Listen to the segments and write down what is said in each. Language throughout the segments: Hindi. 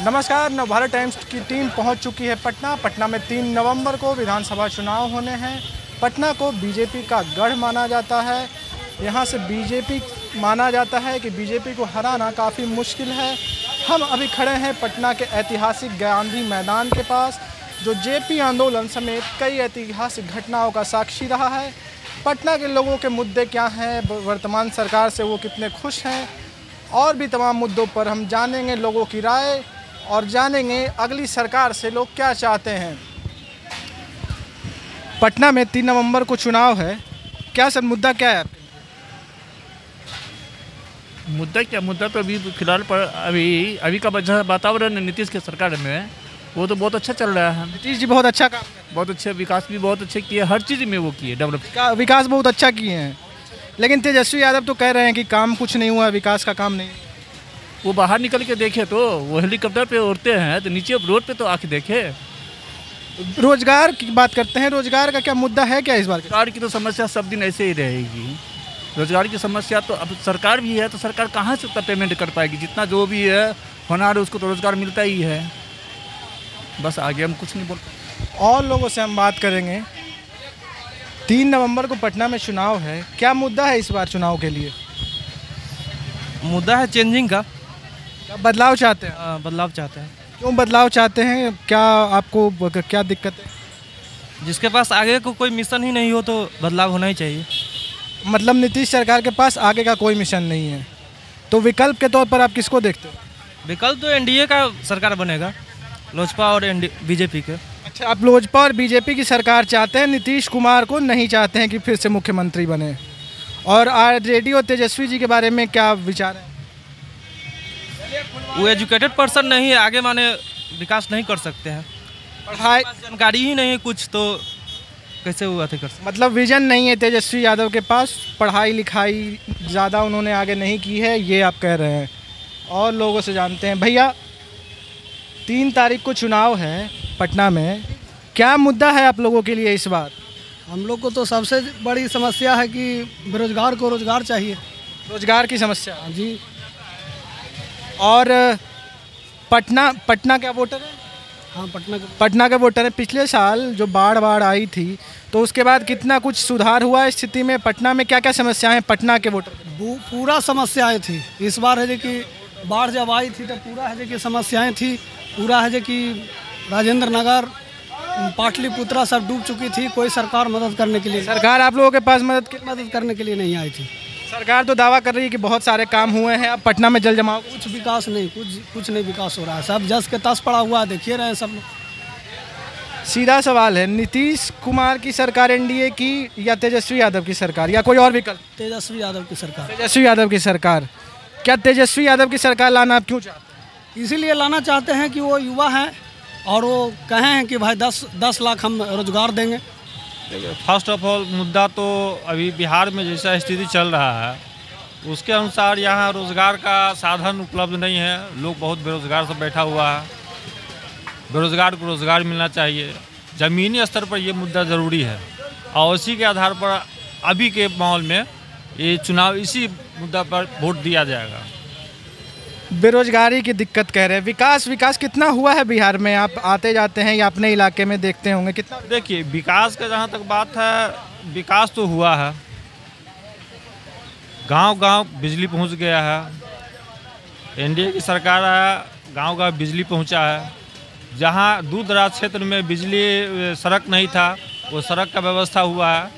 नमस्कार। नवभारत टाइम्स की टीम पहुंच चुकी है पटना में 3 नवंबर को विधानसभा चुनाव होने हैं। पटना को बीजेपी का गढ़ माना जाता है। यहां से बीजेपी माना जाता है कि बीजेपी को हराना काफ़ी मुश्किल है। हम अभी खड़े हैं पटना के ऐतिहासिक गांधी मैदान के पास, जो जेपी आंदोलन समेत कई ऐतिहासिक घटनाओं का साक्षी रहा है। पटना के लोगों के मुद्दे क्या हैं, वर्तमान सरकार से वो कितने खुश हैं, और भी तमाम मुद्दों पर हम जानेंगे लोगों की राय और जानेंगे अगली सरकार से लोग क्या चाहते हैं। पटना में 3 नवंबर को चुनाव है। क्या सर मुद्दा क्या है? मुद्दा तो अभी फिलहाल पर अभी का वातावरण नीतीश के सरकार में वो तो बहुत अच्छा चल रहा है। नीतीश जी बहुत अच्छा काम, बहुत अच्छे विकास भी बहुत अच्छे किए, हर चीज़ में वो किए, डेवलप विकास बहुत अच्छा किए हैं। लेकिन तेजस्वी यादव तो कह रहे हैं कि काम कुछ नहीं हुआ, विकास का काम नहीं। वो बाहर निकल के देखे तो वो हेलीकॉप्टर पे उड़ते हैं, तो नीचे रोड पे तो आके देखे। रोजगार की बात करते हैं, रोजगार का क्या मुद्दा है क्या इस बार? रोजगार की तो समस्या सब दिन ऐसे ही रहेगी। रोजगार की समस्या तो अब सरकार भी है, तो सरकार कहाँ से उतना पेमेंट कर पाएगी? जितना जो भी है होनहार उसको तो रोजगार मिलता ही है। बस आगे हम कुछ नहीं बोल। और लोगों से हम बात करेंगे। 3 नवंबर को पटना में चुनाव है। क्या मुद्दा है इस बार चुनाव के लिए? मुद्दा है चेंजिंग का। बदलाव चाहते हैं? बदलाव चाहते हैं। क्यों बदलाव चाहते हैं? क्या आपको क्या दिक्कत है? जिसके पास आगे को कोई मिशन ही नहीं हो तो बदलाव होना ही चाहिए। मतलब नीतीश सरकार के पास आगे का कोई मिशन नहीं है, तो विकल्प के तौर पर आप किसको देखते हो? विकल्प तो एनडीए का सरकार बनेगा, लोजपा और बीजेपी के। अच्छा, आप लोजपा और बीजेपी की सरकार चाहते हैं, नीतीश कुमार को नहीं चाहते हैं कि फिर से मुख्यमंत्री बने। और आरजेडी और तेजस्वी जी के बारे में क्या विचार है? वो एजुकेटेड पर्सन नहीं है, आगे माने विकास नहीं कर सकते हैं। पढ़ाई जानकारी ही नहीं है कुछ, तो कैसे वो कर सकते? मतलब विजन नहीं है तेजस्वी यादव के पास, पढ़ाई लिखाई ज़्यादा उन्होंने आगे नहीं की है, ये आप कह रहे हैं। और लोगों से जानते हैं। भैया, 3 तारीख को चुनाव है पटना में, क्या मुद्दा है आप लोगों के लिए इस बार? हम लोग को तो सबसे बड़ी समस्या है कि बेरोजगार को रोजगार चाहिए। रोजगार की समस्या जी। और पटना क्या वोटर है? हाँ, पटना के वोटर है। पिछले साल जो बाढ़ आई थी, तो उसके बाद कितना कुछ सुधार हुआ इस स्थिति में? पटना में क्या क्या समस्याएं पटना के वोटर? पूरा समस्याएं थी। इस बार है जो कि बाढ़ जब आई थी तो पूरा है जो कि समस्याएं थी। पूरा है जो कि राजेंद्र नगर, पाटलिपुत्रा सब डूब चुकी थी। कोई सरकार मदद करने के लिए, सरकार आप लोगों के पास मदद करने के लिए नहीं आई थी। सरकार तो दावा कर रही है कि बहुत सारे काम हुए हैं। अब पटना में जल जमाव, कुछ विकास नहीं, कुछ नहीं विकास हो रहा है। सब जस के तस पड़ा हुआ है, देखिए रहे हैं सब लोग। सीधा सवाल है, नीतीश कुमार की सरकार एनडीए की या तेजस्वी यादव की सरकार, या कोई और विकल्प? तेजस्वी यादव की सरकार। तेजस्वी यादव की सरकार। क्या तेजस्वी यादव की सरकार लाना आप क्यों चाहते हैं? इसीलिए लाना चाहते हैं कि वो युवा हैं और वो कहे हैं कि भाई 10 लाख हम रोजगार देंगे। फर्स्ट ऑफ ऑल मुद्दा तो अभी बिहार में जैसा स्थिति चल रहा है उसके अनुसार यहाँ रोज़गार का साधन उपलब्ध नहीं है। लोग बहुत बेरोज़गार से बैठा हुआ है। बेरोज़गार को रोज़गार मिलना चाहिए। ज़मीनी स्तर पर ये मुद्दा ज़रूरी है और उसी के आधार पर अभी के माहौल में ये चुनाव इसी मुद्दा पर वोट दिया जाएगा। बेरोजगारी की दिक्कत कह रहे हैं। विकास कितना हुआ है बिहार में? आप आते जाते हैं या अपने इलाके में देखते होंगे कितना? देखिए, विकास का जहाँ तक बात है, विकास तो हुआ है। गांव-गांव बिजली पहुंच गया है। एनडीए की सरकार आया, गांव-गांव बिजली पहुंचा है। जहां दूर दराज क्षेत्र में बिजली सड़क नहीं था, वो सड़क का व्यवस्था हुआ है।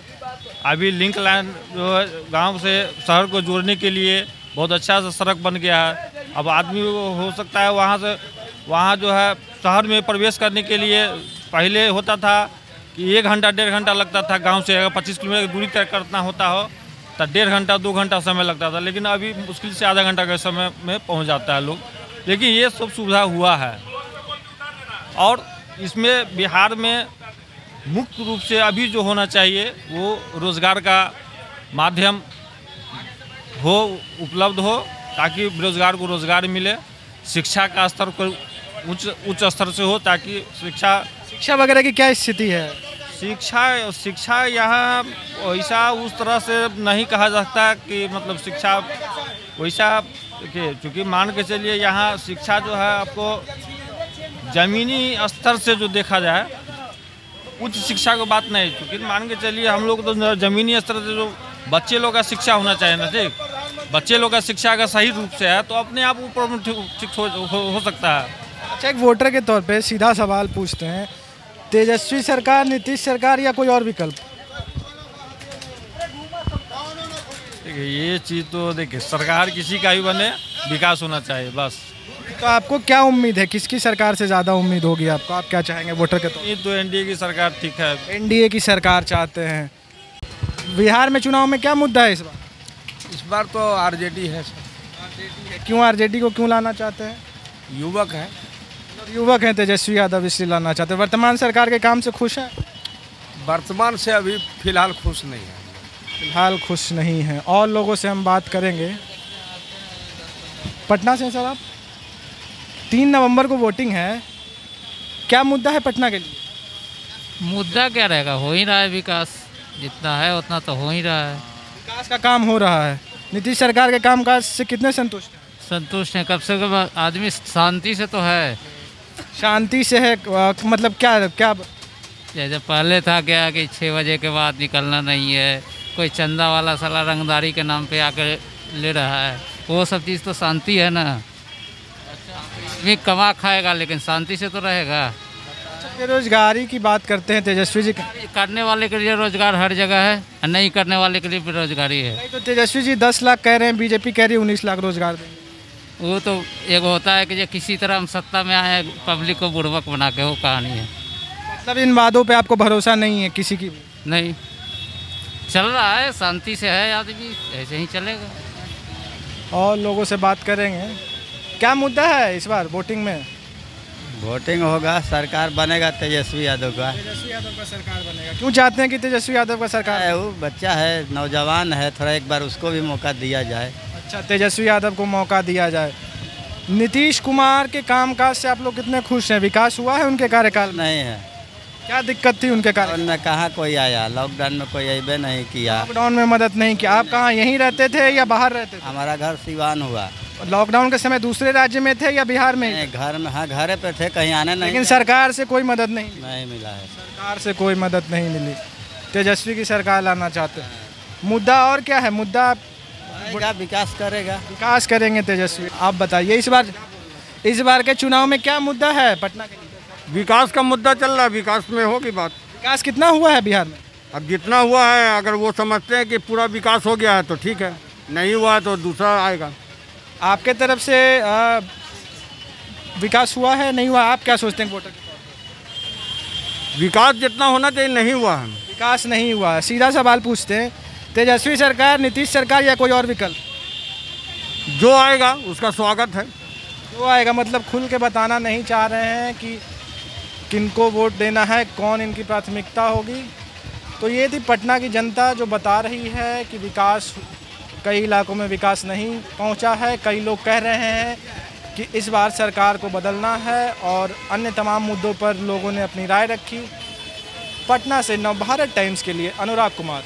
अभी लिंक लाइन जो है गाँव से शहर को जोड़ने के लिए बहुत अच्छा सा सड़क बन गया है। अब आदमी हो सकता है वहाँ जो है शहर में प्रवेश करने के लिए पहले होता था कि 1 घंटा 1.5 घंटा लगता था। गांव से अगर 25 किलोमीटर की दूरी तय करना होता हो तो 1.5 घंटा 2 घंटा समय लगता था, लेकिन अभी मुश्किल से आधा घंटा के समय में पहुंच जाता है लोग। लेकिन ये सब सुविधा हुआ है और इसमें बिहार में मुख्य रूप से अभी जो होना चाहिए वो रोज़गार का माध्यम हो, उपलब्ध हो, ताकि बेरोजगार को रोज़गार मिले। शिक्षा का स्तर को उच्च स्तर से हो, ताकि शिक्षा वगैरह की क्या स्थिति है? शिक्षा यहाँ वैसा उस तरह से नहीं कहा जाता कि मतलब शिक्षा वैसा, देखिए चूँकि मान के चलिए यहाँ शिक्षा जो है आपको ज़मीनी स्तर से जो देखा जाए उच्च शिक्षा की बात नहीं, क्योंकि मान के चलिए हम लोग तो ज़मीनी स्तर से जो बच्चे लोग का शिक्षा होना चाहिए ना, ठीक, बच्चे लोग का शिक्षा अगर सही रूप से है तो अपने आप ऊपर ठीक हो सकता है। अच्छा, एक वोटर के तौर पे सीधा सवाल पूछते हैं, तेजस्वी सरकार, नीतीश सरकार या कोई और विकल्प? देखिए ये चीज़ तो देखिए सरकार किसी का भी बने, विकास होना चाहिए बस। तो आपको क्या उम्मीद है, किसकी सरकार से ज़्यादा उम्मीद होगी आपको? आप क्या चाहेंगे वोटर के तौर ये तो एनडीए की सरकार ठीक है। पे? एनडीए की सरकार चाहते हैं। बिहार में चुनाव में क्या मुद्दा है इस बार? इस बार तो आरजेडी है सर। क्यों आरजेडी को क्यों लाना चाहते हैं? युवक है। युवक हैं तेजस्वी यादव, इसलिए लाना चाहते हैं। वर्तमान सरकार के काम से खुश हैं? वर्तमान से अभी फिलहाल खुश नहीं है। फिलहाल खुश नहीं हैं। और लोगों से हम बात करेंगे। पटना से सर आप? 3 नवंबर को वोटिंग है, क्या मुद्दा है पटना के लिए? मुद्दा क्या रहेगा, हो ही रहा है विकास, जितना है उतना तो हो ही रहा है। विकास का काम हो रहा है। नीतीश सरकार के कामकाज से कितने संतुष्ट हैं? संतुष्ट हैं, कब से कब आदमी शांति से तो है। शांति से है मतलब क्या? जैसे पहले था क्या कि 6 बजे के बाद निकलना नहीं है, कोई चंदा वाला साला रंगदारी के नाम पे आकर ले रहा है, वो सब चीज़ तो शांति है ना। आदमी कमा खाएगा लेकिन शांति से तो रहेगा। बेरोजगारी की बात करते हैं तेजस्वी जी। करने वाले के लिए रोजगार हर जगह है और नहीं करने वाले के लिए बेरोजगारी है। नहीं तो तेजस्वी जी 10 लाख कह रहे हैं, बीजेपी कह रही है 19 लाख रोजगार देंगे। वो तो एक होता है कि जो किसी तरह हम सत्ता में आए पब्लिक को बुड़बक बना के, वो कहानी है। मतलब इन वादों पे आपको भरोसा नहीं है किसी की? नहीं, चल रहा है, शांति से है आदमी, ऐसे ही चलेगा। और लोगों से बात करेंगे, क्या मुद्दा है इस बार वोटिंग में? वोटिंग होगा, सरकार बनेगा तेजस्वी यादव का। तेजस्वी यादव का सरकार बनेगा। क्यों चाहते हैं कि तेजस्वी यादव का सरकार? है वो बच्चा है, नौजवान है, थोड़ा एक बार उसको भी मौका दिया जाए। अच्छा, तेजस्वी यादव को मौका दिया जाए। नीतीश कुमार के कामकाज से आप लोग कितने खुश हैं? विकास हुआ है उनके कार्यकाल में? नहीं है। क्या दिक्कत थी उनके कार्यकाल में? कहाँ कोई आया, लॉकडाउन में कोई अबे नहीं किया। लॉकडाउन में मदद नहीं किया। आप कहाँ यहीं रहते थे या बाहर रहते थे? हमारा घर सिवान हुआ। लॉकडाउन के समय दूसरे राज्य में थे या बिहार में? घर में, हाँ घर पे थे, कहीं आने नहीं। लेकिन सरकार से कोई मदद नहीं मिला है। सरकार से कोई मदद नहीं मिली। तेजस्वी की सरकार लाना चाहते हैं। मुद्दा और क्या है? मुद्दा विकास करेगा। विकास करेंगे तेजस्वी। आप बताइए इस बार के चुनाव में क्या मुद्दा है पटना के लिए? विकास का मुद्दा चल रहा है, विकास में होगी बात। विकास कितना हुआ है बिहार में? अब जितना हुआ है, अगर वो समझते हैं कि पूरा विकास हो गया है तो ठीक है, नहीं हुआ है तो दूसरा आएगा। आपके तरफ से विकास हुआ है, नहीं हुआ? आप क्या सोचते हैं वोटर? विकास जितना होना चाहिए नहीं हुआ है। विकास नहीं हुआ है। सीधा सवाल पूछते हैं, तेजस्वी सरकार, नीतीश सरकार या कोई और विकल्प? जो आएगा उसका स्वागत है। जो आएगा मतलब खुल के बताना नहीं चाह रहे हैं कि किनको वोट देना है, कौन इनकी प्राथमिकता होगी। तो ये थी पटना की जनता जो बता रही है कि विकास, कई इलाकों में विकास नहीं पहुंचा है। कई लोग कह रहे हैं कि इस बार सरकार को बदलना है और अन्य तमाम मुद्दों पर लोगों ने अपनी राय रखी। पटना से नवभारत टाइम्स के लिए अनुराग कुमार।